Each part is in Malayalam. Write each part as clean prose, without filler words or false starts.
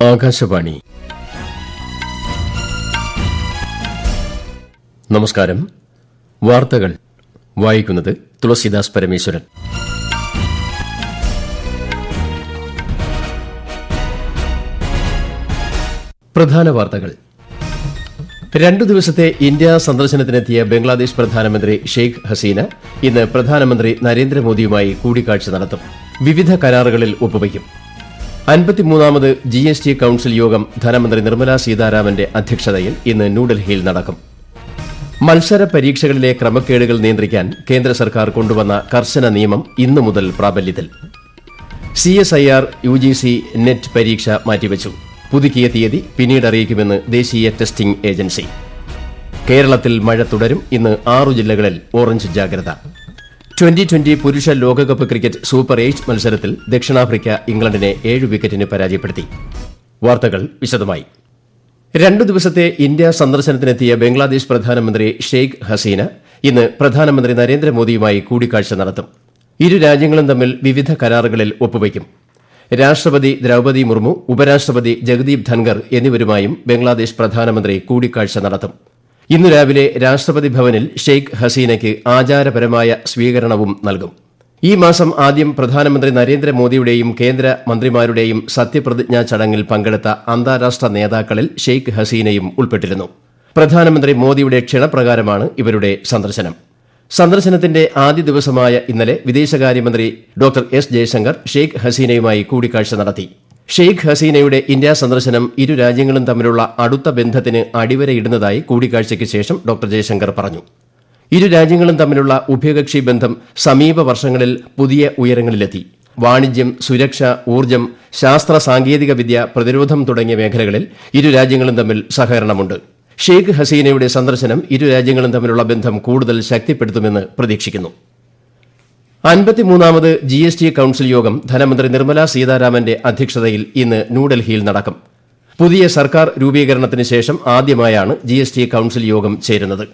ആകാശവാണി. നമസ്കാരം. വാർത്തകൾ വായിക്കുന്നത് തുളസിദാസ് പരമേശ്വരൻ. പ്രധാന വാർത്തകൾ. 2 ദിവസത്തെ ഇന്ത്യ സന്ദർശനത്തിനെത്തിയ ബംഗ്ലാദേശ് പ്രധാനമന്ത്രി ഷെയ്ഖ് ഹസീന ഇന്ന് പ്രധാനമന്ത്രി നരേന്ദ്രമോദിയുമായി കൂടിക്കാഴ്ച നടത്തും. വിവിധ കരാറുകളിൽ ഒപ്പുവയ്ക്കും. 53ാമത് GST കൌൺസിൽ യോഗം ധനമന്ത്രി നിർമ്മല സീതാരാമന്റെ അധ്യക്ഷതയിൽ ഇന്ന് ന്യൂഡൽഹിയിൽ നടക്കും. മത്സര പരീക്ഷകളിലെ ക്രമക്കേടുകൾ നിയന്ത്രിക്കാൻ കേന്ദ്ര സർക്കാർ കൊണ്ടുവന്ന കർശന നിയമം ഇന്നു മുതൽ പ്രാബല്യത്തിൽ. CSIR UGC നെറ്റ് പരീക്ഷ മാറ്റിവച്ചു. പുതുക്കിയ തീയതി പിന്നീട് അറിയിക്കുമെന്ന് ദേശീയ ടെസ്റ്റിംഗ് ഏജൻസി. കേരളത്തിൽ മഴ തുടരും. ഇന്ന് 6 ജില്ലകളിൽ ഓറഞ്ച് ജാഗ്രത. 2020 പുരുഷ ലോകകപ്പ് ക്രിക്കറ്റ് സൂപ്പർ 8 മത്സരത്തിൽ ദക്ഷിണാഫ്രിക്ക ഇംഗ്ലണ്ടിനെ 7 വിക്കറ്റിന് പരാജയപ്പെടുത്തി. വാർത്തകൾ വിശദമായി. 2 ദിവസത്തെ ഇന്ത്യ സന്ദർശനത്തിനെത്തിയ ബംഗ്ലാദേശ് പ്രധാനമന്ത്രി ഷെയ്ഖ് ഹസീന ഇന്ന് പ്രധാനമന്ത്രി നരേന്ദ്രമോദിയുമായി കൂടിക്കാഴ്ച നടത്തും. ഇരു രാജ്യങ്ങളും തമ്മിൽ വിവിധ കരാറുകളിൽ ഒപ്പുവയ്ക്കും. രാഷ്ട്രപതി ദ്രൌപദി മുർമു, ഉപരാഷ്ട്രപതി ജഗദീപ് ധൻഖർ എന്നിവരുമായും ബംഗ്ലാദേശ് പ്രധാനമന്ത്രി കൂടിക്കാഴ്ച നടത്തും. ഇന്നു രാവിലെ രാഷ്ട്രപതി ഭവനിൽ ഷെയ്ഖ് ഹസീനയ്ക്ക് ആചാരപരമായ സ്വീകരണവും നൽകും. ഈ മാസം ആദ്യം പ്രധാനമന്ത്രി നരേന്ദ്രമോദിയുടെയും കേന്ദ്ര മന്ത്രിമാരുടെയും സത്യപ്രതിജ്ഞാ ചടങ്ങിൽ പങ്കെടുത്ത അന്താരാഷ്ട്ര നേതാക്കളിൽ ഷെയ്ഖ് ഹസീനയും ഉൾപ്പെട്ടിരുന്നു. പ്രധാനമന്ത്രി മോദിയുടെ ക്ഷണപ്രകാരമാണ് ഇവരുടെ സന്ദർശനം. സന്ദർശനത്തിന്റെ ആദ്യ ദിവസമായ ഇന്നലെ വിദേശകാര്യമന്ത്രി ഡോക്ടർ എസ് ജയശങ്കർ ഷെയ്ഖ് ഹസീനയുമായി കൂടിക്കാഴ്ച നടത്തി. ഷെയ്ഖ് ഹസീനയുടെ ഇന്ത്യാ സന്ദർശനം ഇരു രാജ്യങ്ങളും തമ്മിലുള്ള അടുത്ത ബന്ധത്തിന് അടിവരയിടുന്നതായി കൂടിക്കാഴ്ചയ്ക്ക് ശേഷം ഡോക്ടർ ജയശങ്കർ പറഞ്ഞു. ഇരു രാജ്യങ്ങളും തമ്മിലുള്ള ഉഭയകക്ഷി ബന്ധം സമീപ വർഷങ്ങളിൽ പുതിയ ഉയരങ്ങളിലെത്തി. വാണിജ്യം, സുരക്ഷ, ഊർജ്ജം, ശാസ്ത്ര സാങ്കേതിക വിദ്യ, പ്രതിരോധം തുടങ്ങിയ മേഖലകളിൽ ഇരു രാജ്യങ്ങളും തമ്മിൽ സഹകരണമുണ്ട്. ഷെയ്ഖ് ഹസീനയുടെ സന്ദർശനം ഇരു രാജ്യങ്ങളും തമ്മിലുള്ള ബന്ധം കൂടുതൽ ശക്തിപ്പെടുത്തുമെന്ന് പ്രതീക്ഷിക്കുന്നു. 53ാമത് GST കൌൺസിൽ യോഗം ധനമന്ത്രി നിർമ്മല സീതാരാമന്റെ അധ്യക്ഷതയിൽ ഇന്ന് ന്യൂഡൽഹിയിൽ നടക്കും. പുതിയ സർക്കാർ രൂപീകരണത്തിന് ശേഷം ആദ്യമായാണ് GST കൌൺസിൽ യോഗം ചേരുന്നത്.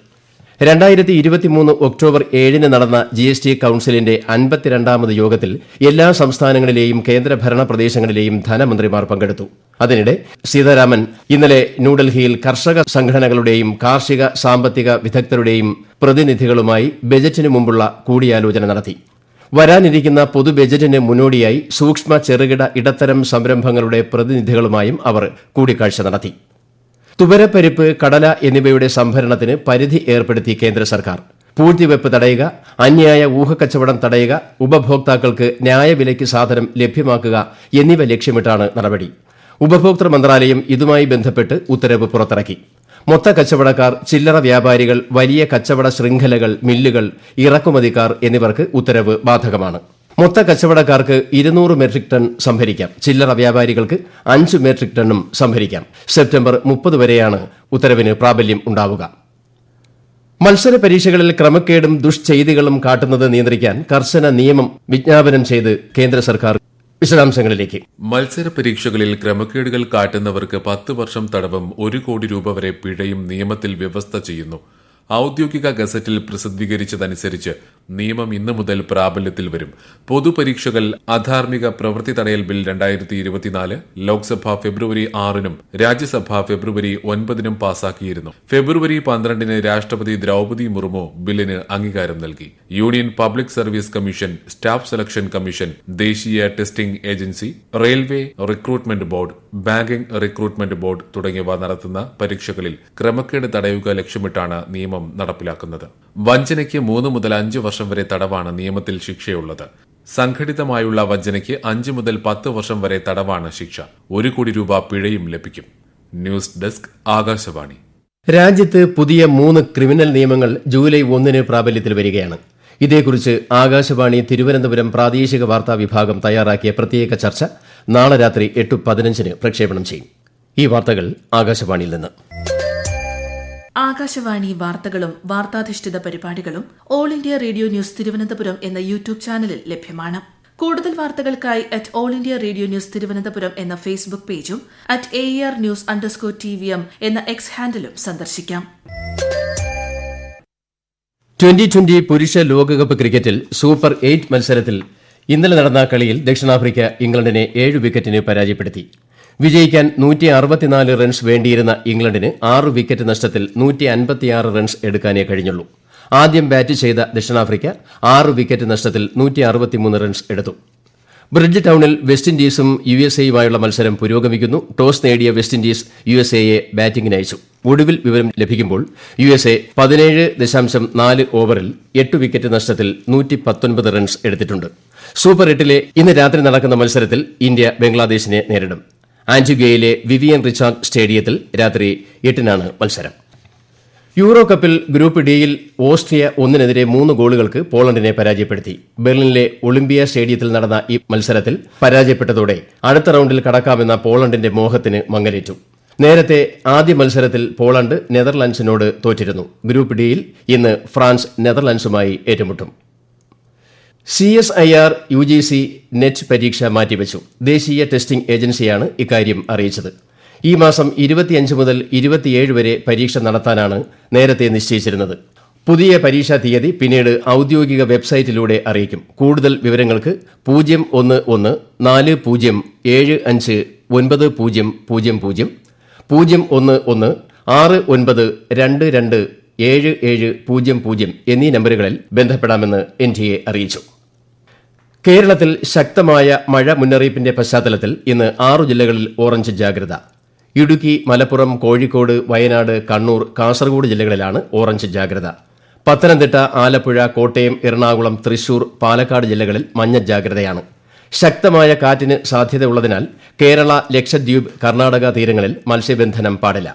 2023 ഒക്ടോബർ 7 നടന്ന GST കൌൺസിലിന്റെ 52ാമത് യോഗത്തിൽ എല്ലാ സംസ്ഥാനങ്ങളിലെയും കേന്ദ്രഭരണ പ്രദേശങ്ങളിലെയും ധനമന്ത്രിമാർ പങ്കെടുത്തു. അതിനിടെ സീതാരാമൻ ഇന്നലെ ന്യൂഡൽഹിയിൽ കർഷക സംഘടനകളുടെയും കാർഷിക സാമ്പത്തിക വിദഗ്ധരുടെയും പ്രതിനിധികളുമായി ബജറ്റിന് മുമ്പുള്ള കൂടിയാലോചന നടത്തി. വരാനിരിക്കുന്ന പൊതു ബജറ്റിന് മുന്നോടിയായി സൂക്ഷ്മ ചെറുകിട ഇടത്തരം സംരംഭങ്ങളുടെ പ്രതിനിധികളുമായും അവർ കൂടിക്കാഴ്ച നടത്തി. തുവരപ്പരിപ്പ്, കടല എന്നിവയുടെ സംഭരണത്തിന് പരിധി ഏർപ്പെടുത്തി കേന്ദ്ര സർക്കാർ. പൂഴ്ത്തിവെപ്പ് തടയുക, അന്യായ ഊഹക്കച്ചവടം തടയുക, ഉപഭോക്താക്കൾക്ക് ന്യായവിലയ്ക്ക് സാധനം ലഭ്യമാക്കുക എന്നിവ ലക്ഷ്യമിട്ടാണ് നടപടി. ഉപഭോക്തൃ മന്ത്രാലയം ഇതുമായി ബന്ധപ്പെട്ട് ഉത്തരവ് പുറത്തിറക്കി. മൊത്ത കച്ചവടക്കാർ, ചില്ലറ വ്യാപാരികൾ, വലിയ കച്ചവട ശൃംഖലകൾ, മില്ലുകൾ, ഇറക്കുമതിക്കാർ എന്നിവർക്ക് ഉത്തരവ് ബാധകമാണ്. മൊത്ത കച്ചവടക്കാർക്ക് 200 മെട്രിക് ടൺ സംഭരിക്കാം. ചില്ലറ വ്യാപാരികൾക്ക് 5 മെട്രിക് ടണ്ണും സംഭരിക്കാം. സെപ്റ്റംബർ 30 വരെയാണ് ഉത്തരവിന് പ്രാബല്യം ഉണ്ടാവുക. മത്സര പരീക്ഷകളിൽ ക്രമക്കേടും ദുഷ്ചെയ്തികളും കാട്ടുന്നത് നിയന്ത്രിക്കാൻ കർശന നിയമം വിജ്ഞാപനം ചെയ്ത് കേന്ദ്ര സർക്കാർ. വിശദാംശങ്ങളിലേക്ക്. മത്സര പരീക്ഷകളിൽ ക്രമക്കേടുകൾ കാട്ടുന്നവർക്ക് 10 വർഷം തടവും 1 കോടി രൂപ വരെ പിഴയും നിയമത്തിൽ വ്യവസ്ഥ ചെയ്യുന്നു. ഔദ്യോഗിക ഗസറ്റിൽ പ്രസിദ്ധീകരിച്ചതനുസരിച്ച് നിയമം ഇന്നു മുതൽ പ്രാബല്യത്തിൽ വരും. പൊതുപരീക്ഷകൾ അധാർമിക പ്രവൃത്തി തടയൽ ബിൽ 2024 ലോക്സഭ ഫെബ്രുവരി 6 രാജ്യസഭ ഫെബ്രുവരി 9 പാസാക്കിയിരുന്നു. ഫെബ്രുവരി 12 രാഷ്ട്രപതി ദ്രൌപദി മുർമു ബില്ലിന് അംഗീകാരം നൽകി. Union public service commission, staff selection commission, ദേശീയ testing agency, railway recruitment board, banking recruitment board തുടങ്ങിയവ നടത്തുന്ന പരീക്ഷകളിൽ ക്രമക്കേട് തടയുക ലക്ഷ്യമിട്ടാണ് നിയമം നടപ്പിലാക്കുന്നത്. വഞ്ചനയ്ക്ക് 3 മുതൽ 5 വർഷം വരെ തടവാണ് നിയമത്തിൽ ശിക്ഷയുള്ളത്. സംഘടിതമായുള്ള വഞ്ചനയ്ക്ക് 5 മുതൽ 10 വർഷം വരെ തടവാണ് ശിക്ഷ. 1 കോടി രൂപ പിഴയും ലഭിക്കും. News desk, Akashvani. രാജ്യത്ത് പുതിയ 3 ക്രിമിനൽ നിയമങ്ങൾ ജൂലൈ 1 പ്രാബല്യത്തിൽ വരികയാണ്. ഇതേക്കുറിച്ച് ആകാശവാണി തിരുവനന്തപുരം പ്രാദേശിക വാർത്താ വിഭാഗം തയ്യാറാക്കിയ പ്രത്യേക ചർച്ച നാളെ രാത്രി 8:15 പ്രക്ഷേപണം ചെയ്യും. ഈ വാർത്തകൾ ആകാശവാണിയിൽ നിന്ന്. ആകാശവാണി വാർത്തകളും വാർത്താധിഷ്ഠിത പരിപാടികളും all India radio news Thiruvananthapuram എന്ന യൂട്യൂബ് ചാനലിൽ ലഭ്യമാണ്. കൂടുതൽ വാർത്തകൾക്കായി @all India radio news Thiruvananthapuram എന്ന ഫേസ്ബുക്ക് പേജും @AER_News_TVM എന്ന എക്സ് ഹാൻഡിലും സന്ദർശിക്കാം. 2020 പുരുഷ ലോകകപ്പ് ക്രിക്കറ്റിൽ സൂപ്പർ 8 മത്സരത്തിൽ ഇന്നലെ നടന്ന കളിയിൽ ദക്ഷിണാഫ്രിക്ക ഇംഗ്ലണ്ടിനെ 7 വിക്കറ്റിന് പരാജയപ്പെടുത്തി. വിജയിക്കാൻ 164 റൺസ് വേണ്ടിയിരുന്ന ഇംഗ്ലണ്ടിന് 6 വിക്കറ്റ് നഷ്ടത്തിൽ 156 റൺസ് എടുക്കാനേ കഴിഞ്ഞുള്ളൂ. ആദ്യം ബാറ്റ് ചെയ്ത ദക്ഷിണാഫ്രിക്ക 6 വിക്കറ്റ് നഷ്ടത്തിൽ 163 റൺസ് എടുത്തു. ബ്രിഡ്ജ് ടൌണിൽ വെസ്റ്റ് ഇൻഡീസും യുഎസ്എയുമായുള്ള മത്സരം പുരോഗമിക്കുന്നു. ടോസ് നേടിയ വെസ്റ്റ് ഇൻഡീസ് യുഎസ്എയെ ബാറ്റിംഗിന് അയച്ചു. ഒടുവിൽ വിവരം ലഭിക്കുമ്പോൾ യുഎസ്എ 17.4 ഓവറിൽ 8 വിക്കറ്റ് നഷ്ടത്തിൽ 119 റൺസ് എടുത്തിട്ടുണ്ട്. സൂപ്പർ 8ലെ ഇന്ന് രാത്രി നടക്കുന്ന മത്സരത്തിൽ ഇന്ത്യ ബംഗ്ലാദേശിനെ നേരിടും. ആന്റിഗ്വയിലെ വിവിയൻ റിച്ചാർഡ് സ്റ്റേഡിയത്തിൽ രാത്രി 8-നാണ് മത്സരം. യൂറോ കപ്പിൽ ഗ്രൂപ്പ് ഡിയിൽ ഓസ്ട്രിയ 1-നെതിരെ 3 ഗോളുകൾക്ക് പോളണ്ടിനെ പരാജയപ്പെടുത്തി. ബെർലിനിലെ ഒളിമ്പിയ സ്റ്റേഡിയത്തിൽ നടന്ന ഈ മത്സരത്തിൽ പരാജയപ്പെട്ടതോടെ അടുത്ത റൌണ്ടിൽ കടക്കാമെന്ന പോളണ്ടിന്റെ മോഹത്തിന് മങ്ങലേറ്റു. നേരത്തെ ആദ്യ മത്സരത്തിൽ പോളണ്ട് നെതർലൻഡ്സിനോട് തോറ്റിരുന്നു. ഗ്രൂപ്പ് ഡിയിൽ ഇന്ന് ഫ്രാൻസ് നെതർലൻഡ്സുമായി ഏറ്റുമുട്ടും. CSIR UGC നെറ്റ് പരീക്ഷ മാറ്റിവച്ചു. ദേശീയ ടെസ്റ്റിംഗ് ഏജൻസിയാണ് ഇക്കാര്യം അറിയിച്ചത്. ഈ മാസം 25 മുതൽ 27 വരെ പരീക്ഷ നടത്താനാണ് നേരത്തെ നിശ്ചയിച്ചിരുന്നത്. പുതിയ പരീക്ഷാ തീയതി പിന്നീട് ഔദ്യോഗിക വെബ്സൈറ്റിലൂടെ അറിയിക്കും. കൂടുതൽ വിവരങ്ങൾക്ക് 011-45-75-9000 011-6922-7700 എന്നീ നമ്പറുകളിൽ ബന്ധപ്പെടാമെന്ന് NTA അറിയിച്ചു. കേരളത്തിൽ ശക്തമായ മഴ മുന്നറിയിപ്പിന്റെ പശ്ചാത്തലത്തിൽ ഇന്ന് 6 ജില്ലകളിൽ ഓറഞ്ച് ജാഗ്രത. ഇടുക്കി, മലപ്പുറം, കോഴിക്കോട്, വയനാട്, കണ്ണൂർ, കാസർഗോഡ് ജില്ലകളിലാണ് ഓറഞ്ച് ജാഗ്രത. പത്തനംതിട്ട, ആലപ്പുഴ, കോട്ടയം, എറണാകുളം, തൃശൂർ, പാലക്കാട് ജില്ലകളിൽ മഞ്ഞ ജാഗ്രതയാണ്. ശക്തമായ കാറ്റിന് സാധ്യതയുള്ളതിനാൽ കേരള, ലക്ഷദ്വീപ്, കർണാടക തീരങ്ങളിൽ മത്സ്യബന്ധനം പാടില്ല.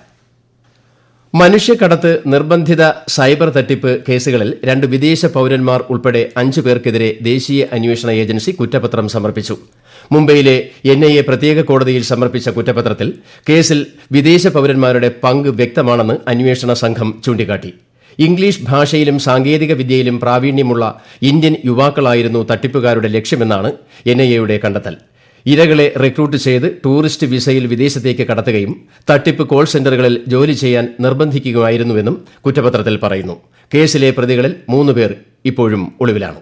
മനുഷ്യക്കടത്ത്, നിർബന്ധിത സൈബർ തട്ടിപ്പ് കേസുകളിൽ 2 വിദേശ പൌരന്മാർ ഉൾപ്പെടെ 5 പേർക്കെതിരെ ദേശീയ അന്വേഷണ ഏജൻസി കുറ്റപത്രം സമർപ്പിച്ചു. മുംബൈയിലെ NIA പ്രത്യേക കോടതിയിൽ സമർപ്പിച്ച കുറ്റപത്രത്തിൽ കേസിൽ വിദേശ പൌരന്മാരുടെ പങ്ക് വ്യക്തമാണെന്ന് അന്വേഷണ സംഘം ചൂണ്ടിക്കാട്ടി. ഇംഗ്ലീഷ് ഭാഷയിലും സാങ്കേതിക വിദ്യയിലും പ്രാവീണ്യമുള്ള ഇന്ത്യൻ യുവാക്കളായിരുന്നു തട്ടിപ്പുകാരുടെ ലക്ഷ്യമെന്നാണ് NIAയുടെ കണ്ടെത്തൽ. ഇരകളെ റിക്രൂട്ട് ചെയ്ത് ടൂറിസ്റ്റ് വിസയിൽ വിദേശത്തേക്ക് കടത്തുകയും തട്ടിപ്പ് കോൾ സെന്ററുകളിൽ ജോലി ചെയ്യാൻ നിർബന്ധിക്കുകയായിരുന്നുവെന്നും കുറ്റപത്രത്തിൽ പറയുന്നു. കേസിലെ പ്രതികളിൽ 3 പേർ ഇപ്പോഴും ഒളിവിലാണ്.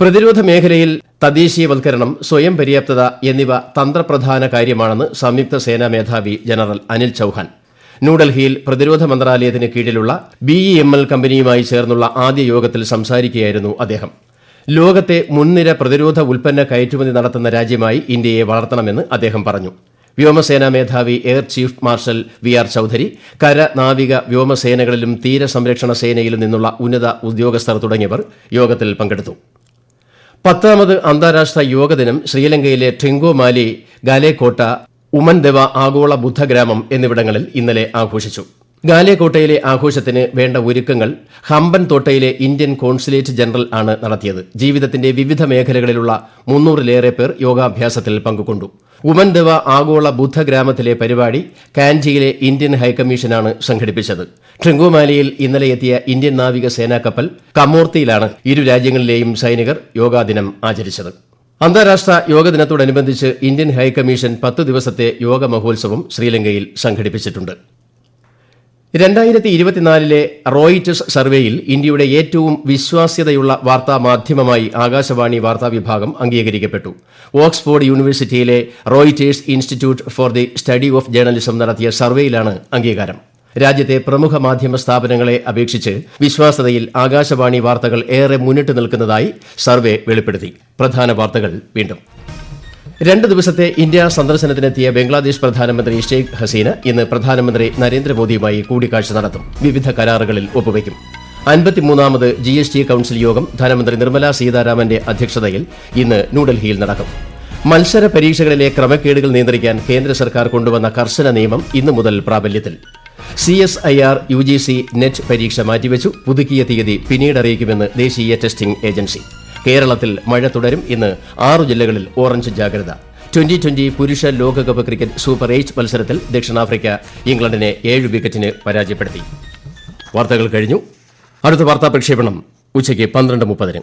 പ്രതിരോധ മേഖലയിൽ തദ്ദേശീയവൽക്കരണം, സ്വയം പര്യാപ്തത എന്നിവ തന്ത്രപ്രധാന കാര്യമാണെന്ന് സംയുക്ത സേനാ മേധാവി ജനറൽ അനിൽ ചൌഹാൻ ന്യൂഡൽഹിയിൽ പ്രതിരോധ മന്ത്രാലയത്തിന് കീഴിലുള്ള BEML കമ്പനിയുമായി ചേർന്നുള്ള ആദ്യ യോഗത്തിൽ സംസാരിക്കുകയായിരുന്നു അദ്ദേഹം. ലോകത്തെ മുൻനിര പ്രതിരോധ ഉൽപ്പന്ന കയറ്റുമതി നടത്തുന്ന രാജ്യമായി ഇന്ത്യയെ വളർത്തണമെന്ന് അദ്ദേഹം പറഞ്ഞു. വ്യോമസേനാ മേധാവി air chief marshal VR Chaudhari, കര, നാവിക, വ്യോമസേനകളിലും തീരസംരക്ഷണ സേനയിലും നിന്നുള്ള ഉന്നത ഉദ്യോഗസ്ഥർ തുടങ്ങിയവർ യോഗത്തിൽ പങ്കെടുത്തു. 10ാമത് അന്താരാഷ്ട്ര യോഗ ദിനം ശ്രീലങ്കയിലെ ട്രിങ്കോമാലി, ഗാലേക്കോട്ട, ഉമൻദെവ ആഗോള ബുദ്ധഗ്രാമം എന്നിവിടങ്ങളിൽ ഇന്നലെ ആഘോഷിച്ചു. ഗാലേക്കോട്ടയിലെ ആഘോഷത്തിന് വേണ്ട ഒരുക്കങ്ങൾ ഹമ്പൻ തോട്ടയിലെ ഇന്ത്യൻ കോൺസുലേറ്റ് ജനറൽ ആണ് നടത്തിയത്. ജീവിതത്തിന്റെ വിവിധ മേഖലകളിലുള്ള 300-ലേറെ പേർ യോഗാഭ്യാസത്തിൽ പങ്കുകൊണ്ടു. ഉമൻദെവ ആഗോള ബുദ്ധഗ്രാമത്തിലെ പരിപാടി കാൻജിയിലെ ഇന്ത്യൻ ഹൈക്കമ്മീഷനാണ് സംഘടിപ്പിച്ചത്. ട്രിങ്കോമാലിയിൽ ഇന്നലെ എത്തിയ ഇന്ത്യൻ നാവിക സേനാ കപ്പൽ കമോർത്തിയിലാണ് ഇരു രാജ്യങ്ങളിലെയും സൈനികർ യോഗാദിനം ആചരിച്ചത്. അന്താരാഷ്ട്ര യോഗ ദിനത്തോടനുബന്ധിച്ച് ഇന്ത്യൻ ഹൈക്കമ്മീഷൻ 10 ദിവസത്തെ യോഗ മഹോത്സവം ശ്രീലങ്കയിൽ സംഘടിപ്പിച്ചിട്ടുണ്ട്. 2024-ലെ റോയിറ്റേഴ്സ് സർവേയിൽ ഇന്ത്യയുടെ ഏറ്റവും വിശ്വാസ്യതയുള്ള വാർത്താ മാധ്യമമായി ആകാശവാണി വാർത്താ വിഭാഗം അംഗീകരിക്കപ്പെട്ടു. ഓക്സ്ഫോർഡ് യൂണിവേഴ്സിറ്റിയിലെ Reuters institute for the study of journalism നടത്തിയ സർവേയിലാണ് അംഗീകാരം. രാജ്യത്തെ പ്രമുഖ മാധ്യമ സ്ഥാപനങ്ങളെ അപേക്ഷിച്ച് വിശ്വാസ്യതയിൽ ആകാശവാണി വാർത്തകൾ ഏറെ മുന്നിട്ട് നിൽക്കുന്നതായി സർവേ വെളിപ്പെടുത്തി. പ്രധാന വാർത്തകൾ വീണ്ടും. 2 ദിവസത്തെ ഇന്ത്യ സന്ദർശനത്തിനെത്തിയ ബംഗ്ലാദേശ് പ്രധാനമന്ത്രി ഷെയ്ഖ് ഹസീന ഇന്ന് പ്രധാനമന്ത്രി നരേന്ദ്രമോദിയുമായി കൂടിക്കാഴ്ച നടത്തും. വിവിധ കരാറുകളിൽ ഒപ്പുവയ്ക്കും. 53ാമത് GST കൌൺസിൽ യോഗം ധനമന്ത്രി നിർമ്മല സീതാരാമന്റെ അധ്യക്ഷതയിൽ ഇന്ന് ന്യൂഡൽഹിയിൽ നടക്കും. മത്സര പരീക്ഷകളിലെ ക്രമക്കേടുകൾ നിയന്ത്രിക്കാൻ കേന്ദ്ര സർക്കാർ കൊണ്ടുവന്ന കർശന നിയമം ഇന്നു മുതൽ പ്രാബല്യത്തിൽ. CSIR UGC നെറ്റ് പരീക്ഷ മാറ്റിവെച്ചു. പുതുക്കിയ തീയതി പിന്നീട് അറിയിക്കുമെന്ന് ദേശീയ ടെസ്റ്റിംഗ് ഏജൻസി. കേരളത്തിൽ മഴ തുടരും. ഇന്ന് 6 ജില്ലകളിൽ ഓറഞ്ച് ജാഗ്രത. 2020 പുരുഷ ലോകകപ്പ് ക്രിക്കറ്റ് സൂപ്പർ 8 മത്സരത്തിൽ ദക്ഷിണാഫ്രിക്ക ഇംഗ്ലണ്ടിനെ 7 വിക്കറ്റിന് പരാജയപ്പെടുത്തി. വാർത്തകൾ കഴിഞ്ഞു. അടുത്ത വാർത്താ പ്രക്ഷേപണം ഉച്ചയ്ക്ക് 12:30.